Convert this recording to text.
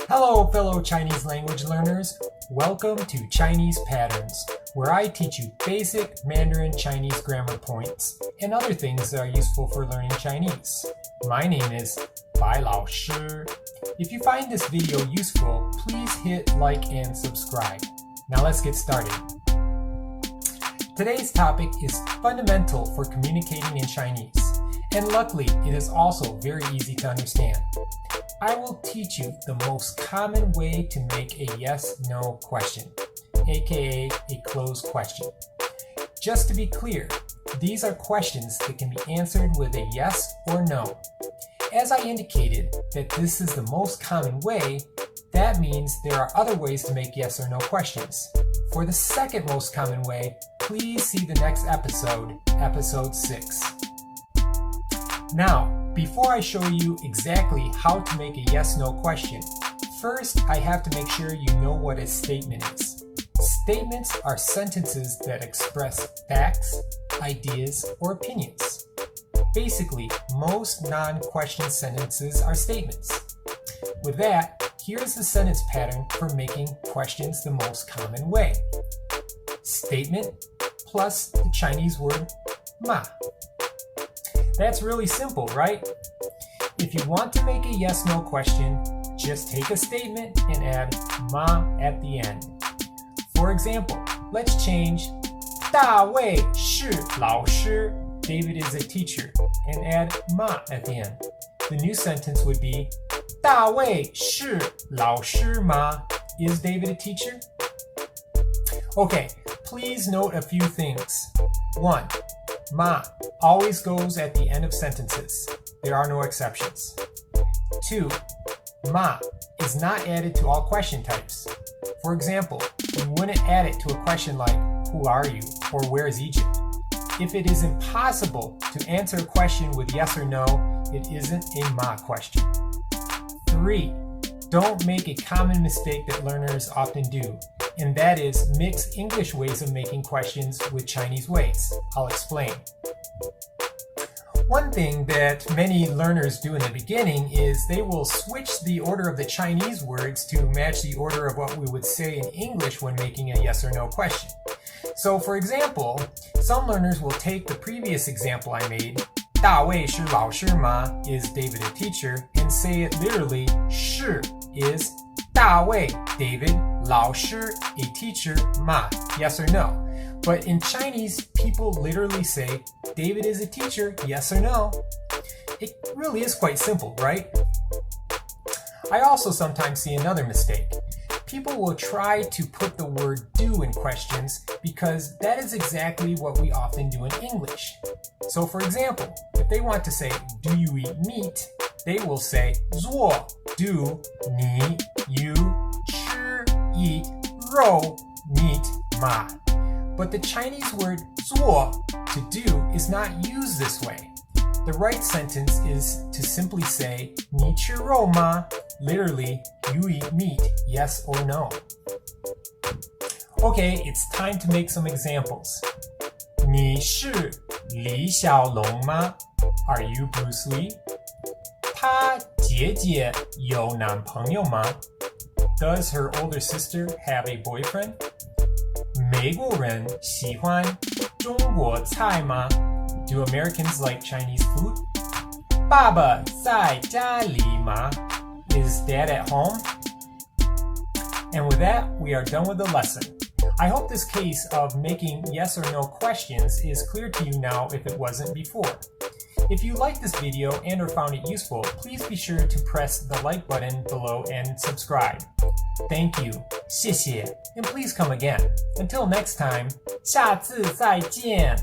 Hello, fellow Chinese language learners. Welcome to Chinese Patterns, where I teach you basic Mandarin Chinese grammar points and other things that are useful for learning Chinese. My name is Bai Lao Shi. If you find this video useful, please hit like and subscribe. Now let's get started. Today's topic is fundamental for communicating in Chinese, and luckily it is also very easy to understand. I will teach you the most common way to make a yes/no question, aka a closed question. Just to be clear, these are questions that can be answered with a yes or no. As I indicated that this is the most common way, that means there are other ways to make yes or no questions. For the second most common way, please see the next episode, episode 6. Now, before I show you exactly how to make a yes/no question, first I have to make sure you know what a statement is. Statements are sentences that express facts, ideas, or opinions. Basically, most non-question sentences are statements. With that, here's the sentence pattern for making questions the most common way. Statement plus the Chinese word ma. That's really simple, right? If you want to make a yes/no question, just take a statement and add ma at the end. For example, let's change 大卫是老师, David is a teacher, and add ma at the end. The new sentence would be 大卫是老师吗? Is David a teacher? Okay, please note a few things. 1. Ma always goes at the end of sentences. There are no exceptions. 2. Ma is not added to all question types. For example, you wouldn't add it to a question like, who are you? Or where is Egypt? If it is impossible to answer a question with yes or no, it isn't a ma question. 3. Don't make a common mistake that learners often do, and that is mix English ways of making questions with Chinese ways. I'll explain. One thing that many learners do in the beginning is they will switch the order of the Chinese words to match the order of what we would say in English when making a yes or no question. So for example, some learners will take the previous example I made, 大卫是老师吗? Is David a teacher? And say it literally, 是 is 大卫 David, 老师 a teacher, ma yes or no. But in Chinese, people literally say, David is a teacher, yes or no. It really is quite simple, right? I also sometimes see another mistake. People will try to put the word do in questions because that is exactly what we often do in English. So for example, if they want to say, do you eat meat? They will say, 做 do, 你 you, 吃 eat, 肉 meat, ma. But the Chinese word 做 to do is not used this way. The right sentence is to simply say 你吃肉吗? Literally, you eat meat, yes or no. Okay, it's time to make some examples. 你是李小龙吗? Are you Bruce Lee? 她姐姐有男朋友吗? Does her older sister have a boyfriend? 美国人喜欢中国菜吗? Do Americans like Chinese food? 爸爸在家里吗? Is dad at home? And with that, we are done with the lesson. I hope this case of making yes or no questions is clear to you now if it wasn't before. If you liked this video and or found it useful, please be sure to press the like button below and subscribe. Thank you. 谢谢. And please come again. Until next time, 下次再见.